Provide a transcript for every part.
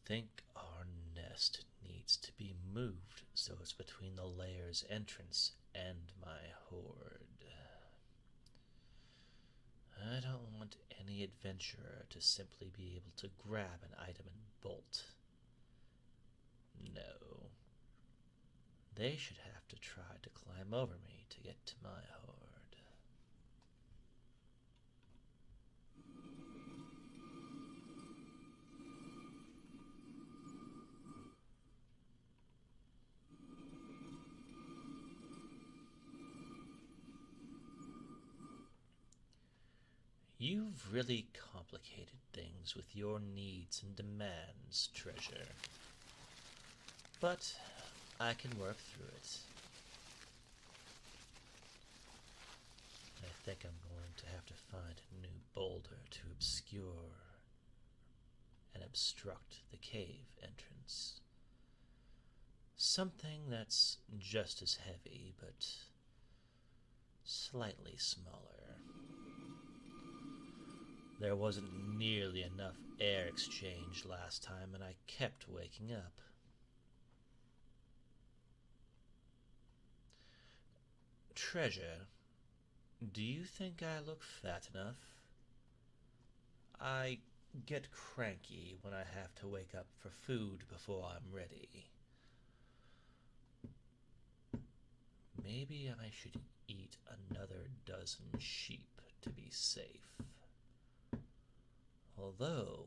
think our nest needs to be moved so it's between the lair's entrance and my hoard. I don't want any adventurer to simply be able to grab an item and bolt. No. They should have to try to climb over me to get to my hoard. You've really complicated things with your needs and demands, Treasure. But I can work through it. I think I'm going to have to find a new boulder to obscure and obstruct the cave entrance. Something that's just as heavy, but slightly smaller. There wasn't nearly enough air exchange last time, and I kept waking up. Treasure, do you think I look fat enough? I get cranky when I have to wake up for food before I'm ready. Maybe I should eat another dozen sheep to be safe. Although,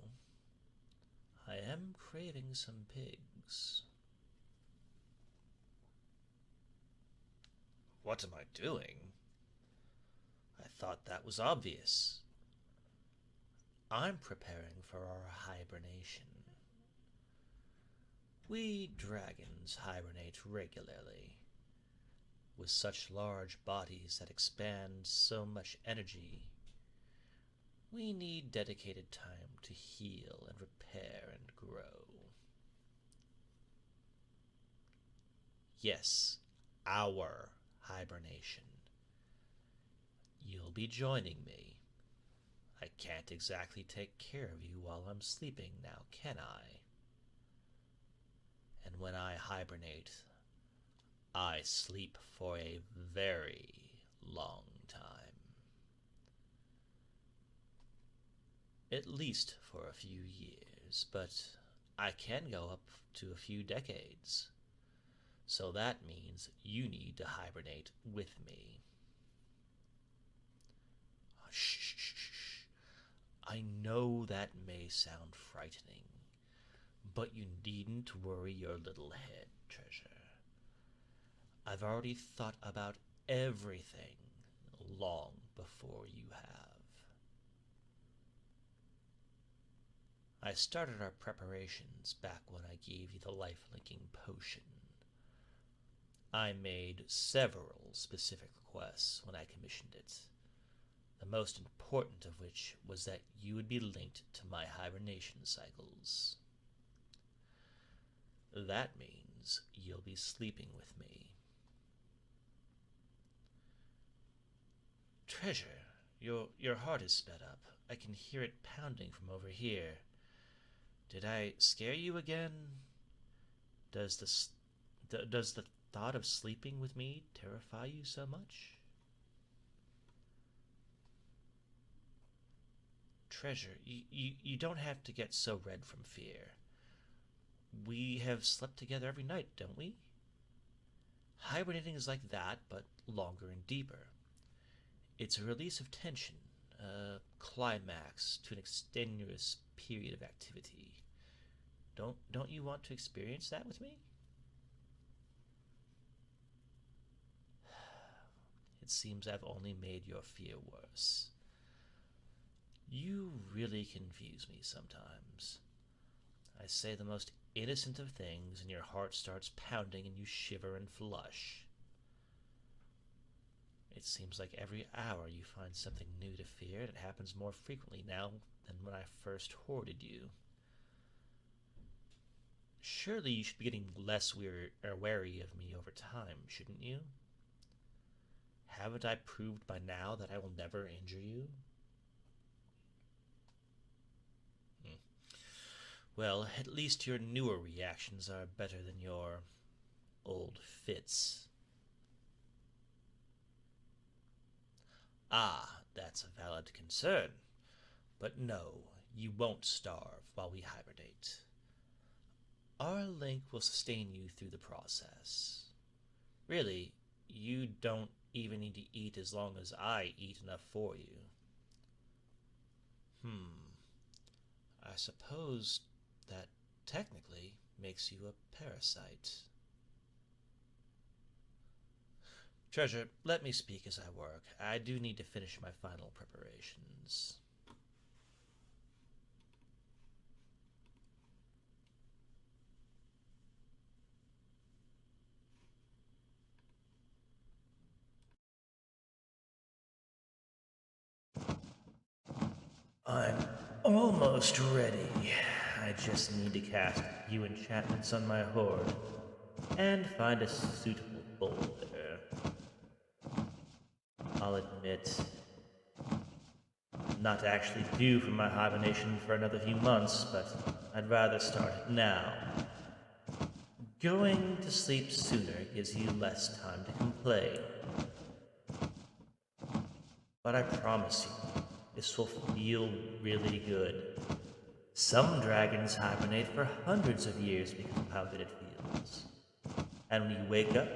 I am craving some pigs. What am I doing? I thought that was obvious. I'm preparing for our hibernation. We dragons hibernate regularly. With such large bodies that expand so much energy, we need dedicated time to heal and repair and grow. Yes, our hibernation. You'll be joining me. I can't exactly take care of you while I'm sleeping now, can I? And when I hibernate, I sleep for a very long time. At least for a few years, but I can go up to a few decades. So that means you need to hibernate with me. Shh. I know that may sound frightening, but you needn't worry your little head, Treasure. I've already thought about everything long before you have. I started our preparations back when I gave you the life-linking potion. I made several specific requests when I commissioned it, the most important of which was that you would be linked to my hibernation cycles. That means you'll be sleeping with me. Treasure, your heart is sped up. I can hear it pounding from over here. Did I scare you again? Does the thought of sleeping with me terrify you so much? Treasure, you don't have to get so red from fear. We have slept together every night, don't we? Hibernating is like that, but longer and deeper. It's a release of tension, a climax to an extenuous period of activity. Don't you want to experience that with me? It seems I've only made your fear worse. You really confuse me sometimes. I say the most innocent of things, and your heart starts pounding and you shiver and flush. It seems like every hour you find something new to fear, and it happens more frequently now than when I first hoarded you. Surely you should be getting less wary of me over time, shouldn't you? Haven't I proved by now that I will never injure you? Well, at least your newer reactions are better than your old fits. Ah, that's a valid concern. But no, you won't starve while we hibernate. Our link will sustain you through the process. Really, you don't even need to eat as long as I eat enough for you. I suppose that technically makes you a parasite. Treasure, let me speak as I work. I do need to finish my final preparations. I'm almost ready. I just need to cast a few enchantments on my horde and find a suitable boulder. I'll admit, I'm not actually due for my hibernation for another few months, but I'd rather start it now. Going to sleep sooner gives you less time to complain. But I promise you, this will feel really good. Some dragons hibernate for hundreds of years because of how good it feels. And when you wake up,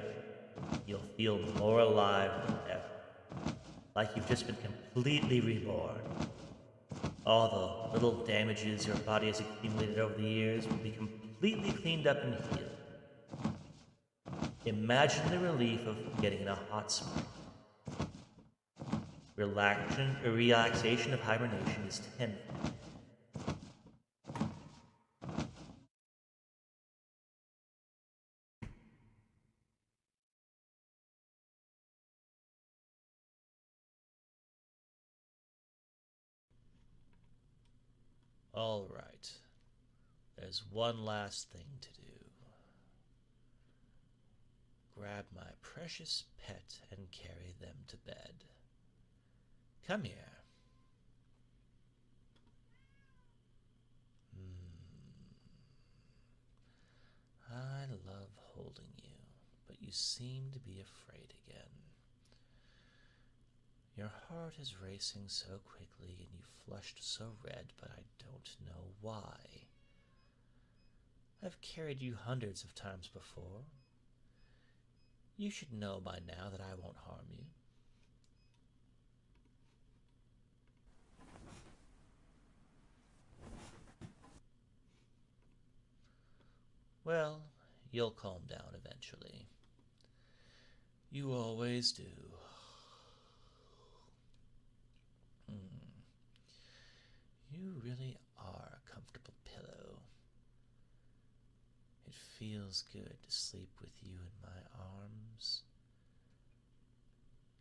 you'll feel more alive than ever. Like you've just been completely reborn. All the little damages your body has accumulated over the years will be completely cleaned up and healed. Imagine the relief of getting in a hot spring. Relaxation of hibernation is tenfold. All right. There's one last thing to do. Grab my precious pet and carry them to bed. Come here. I love holding you, but you seem to be afraid again. Your heart is racing so quickly and you flushed so red, but I don't know why. I've carried you hundreds of times before. You should know by now that I won't harm you. Well, you'll calm down eventually. You always do. You really are a comfortable pillow. It feels good to sleep with you in my arms.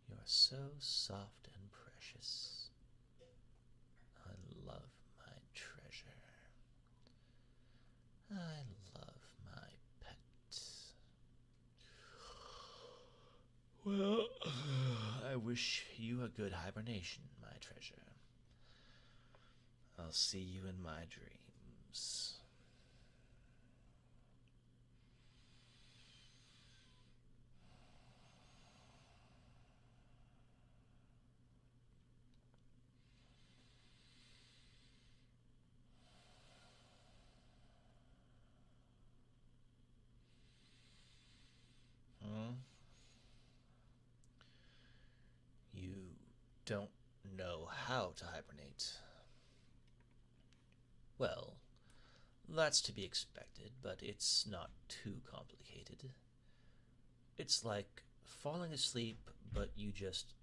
You are so soft and precious. I love my treasure. I love my pet. Well, I wish you a good hibernation, my treasure. I'll see you in my dreams. You don't know how to hibernate. Well, that's to be expected, but it's not too complicated. It's like falling asleep, but you just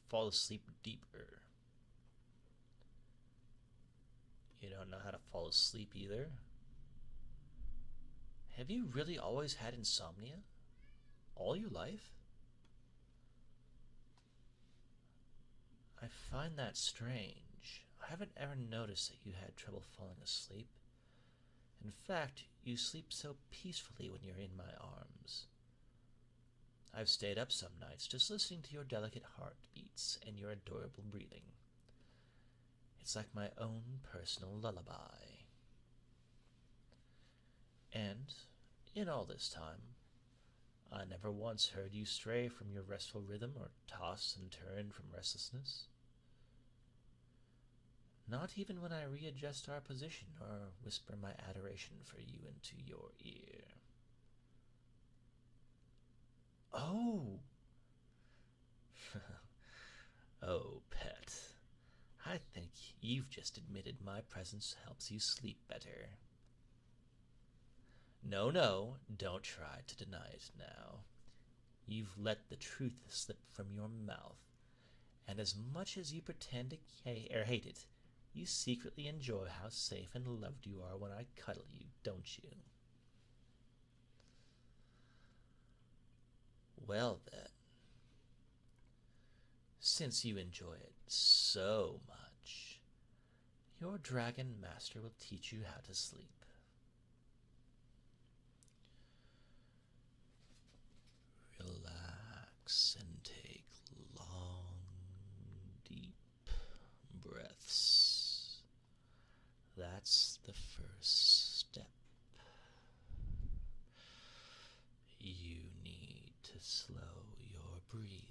fall asleep deeper. You don't know how to fall asleep either? Have you really always had insomnia? All your life? I find that strange. I haven't ever noticed that you had trouble falling asleep. In fact, you sleep so peacefully when you're in my arms. I've stayed up some nights just listening to your delicate heartbeats and your adorable breathing. It's like my own personal lullaby. And in all this time, I never once heard you stray from your restful rhythm or toss and turn from restlessness. Not even when I readjust our position or whisper my adoration for you into your ear. Oh! Oh, pet. I think you've just admitted my presence helps you sleep better. No, no, don't try to deny it now. You've let the truth slip from your mouth, and as much as you pretend to hate it, you secretly enjoy how safe and loved you are when I cuddle you, don't you? Well then, since you enjoy it so much, your dragon master will teach you how to sleep. Relax and take long, deep breaths. That's the first step. You need to slow your breathing.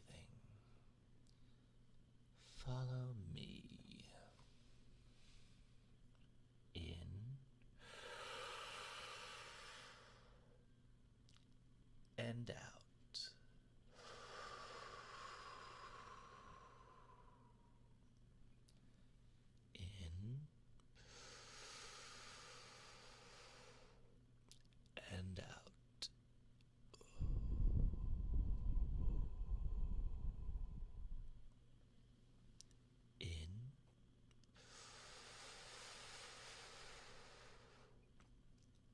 Follow me. In and out. In and out. In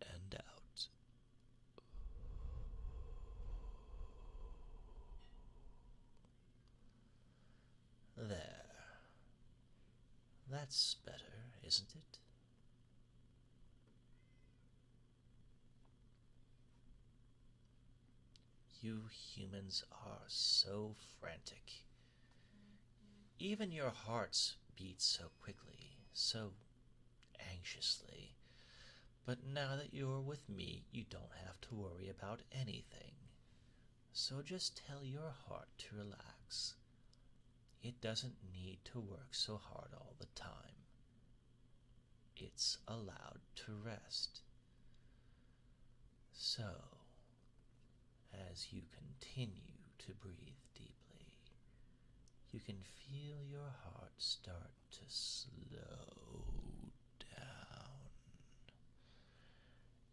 and out. There. That's better, isn't it? You humans are so frantic. Even your hearts beat so quickly, so anxiously. But now that you're with me, you don't have to worry about anything. So just tell your heart to relax. It doesn't need to work so hard all the time. It's allowed to rest. So, as you continue to breathe deeply, you can feel your heart start to slow down.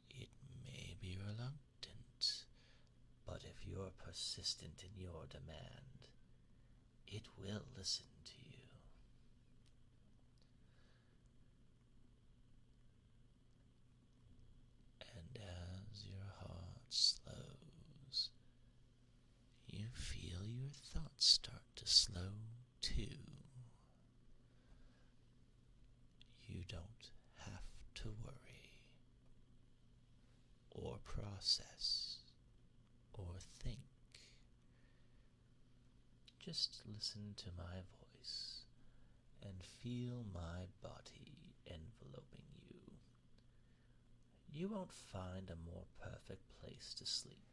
It may be reluctant, but if you're persistent in your demand, it will listen to you. And as your heart slows, you feel your thoughts start to slow too. You don't have to worry, or process, or think. Just listen to my voice and feel my body enveloping you. You won't find a more perfect place to sleep.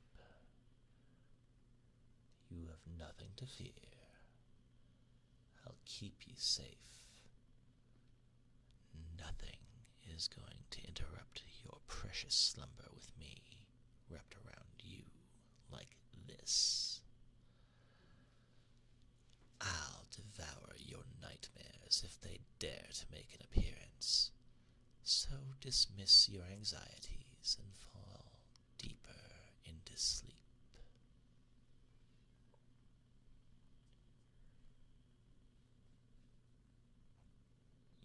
You have nothing to fear. I'll keep you safe. Nothing is going to interrupt your precious slumber with me wrapped around you like this. I'll devour your nightmares if they dare to make an appearance. So dismiss your anxieties and fall deeper into sleep.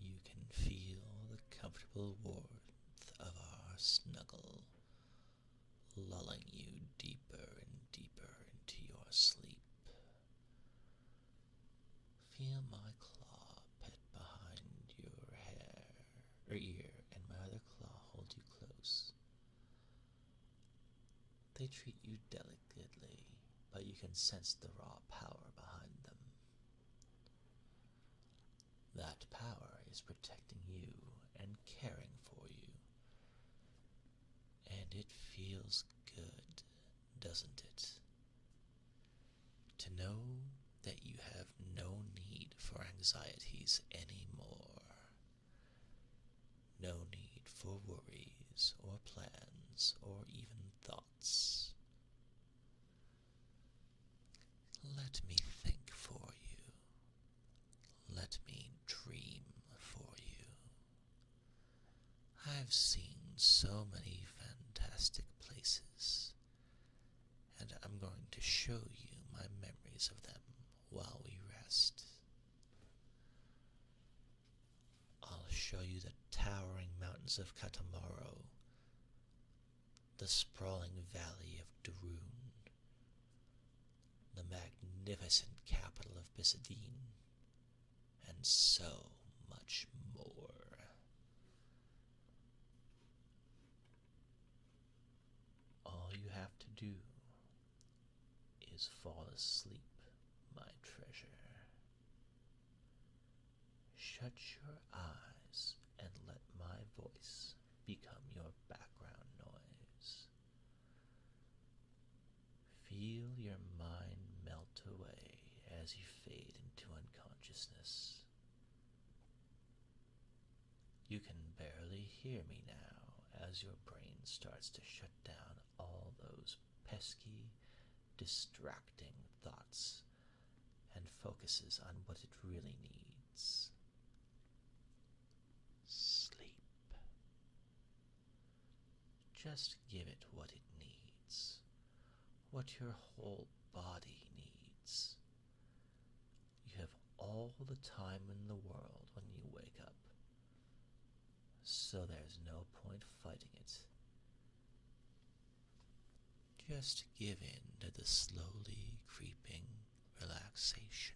You can feel the comfortable warmth of our snuggle, lulling you deeper and deeper into your sleep. Feel my claw pet behind your hair or ear, and my other claw hold you close. They treat you delicately, but you can sense the raw power behind them. That power is protecting you and caring for you, and doesn't it? To know that you have no need for anxieties anymore. No need for worries or plans or even thoughts. Let me think for you. Let me dream for you. I've seen so many fantastic places, and I'm going to show you my memories of them while we rest. I'll show you the towering mountains of Katamaro, the sprawling valley of Darun, the magnificent capital of Bisadine, and so much more. All you have to do is fall asleep, my treasure. Shut your eyes and let my voice become your background noise. Feel your mind melt away as you fade into unconsciousness. You can barely hear me now as your brain starts to shut down all those pesky, distracting thoughts and focuses on what it really needs. Sleep. Just give it what it needs, what your whole body needs. You have all the time in the world when you wake up, so there's no point fighting it. Just give in to the slowly creeping relaxation.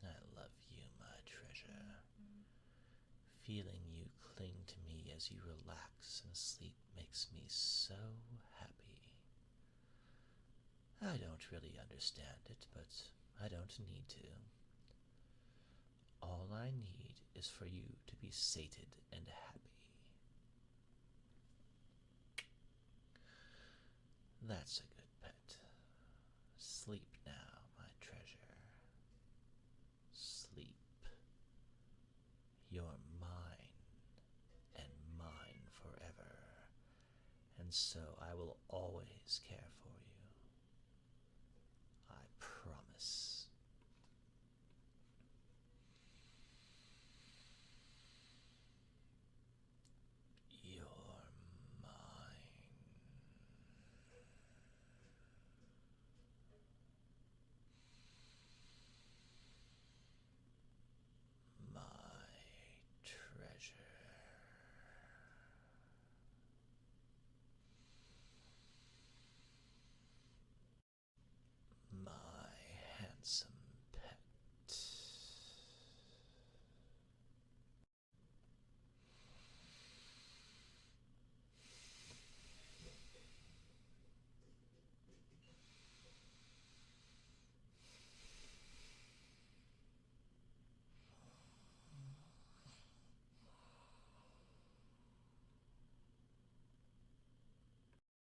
I love you, my treasure. Feeling you cling to me as you relax and sleep makes me so happy. I don't really understand it, but I don't need to. All I need is for you to be sated and happy. That's a good pet. Sleep now, my treasure. Sleep. You're mine, and mine forever, and so I will always care